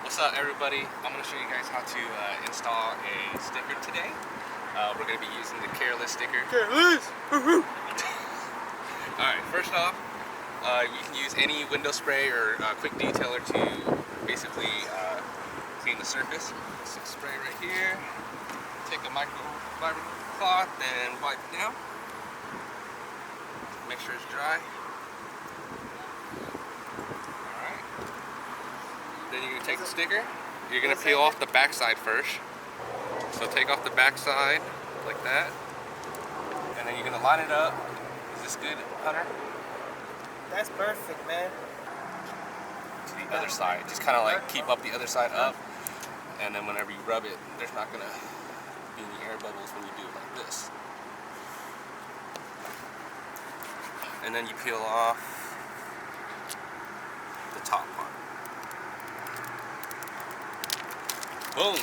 What's up, everybody? I'm going to show you guys how to install a sticker today. We're going to be using the Kareless sticker. Kareless! Alright, first off, you can use any window spray or quick detailer to basically clean the surface. So spray right here, take a microfiber cloth and wipe it down. Make sure it's dry. Alright. Then you're going to take the sticker. You're going to peel off the back side first. So take off the back side like that. And then you're going to line it up. Is this good, Hunter? That's perfect, man. To the other side. Just kind of like keep up the other side up. And then whenever you rub it, there's not going to be any air bubbles when you do it like this. And then you peel off the top part. Boom!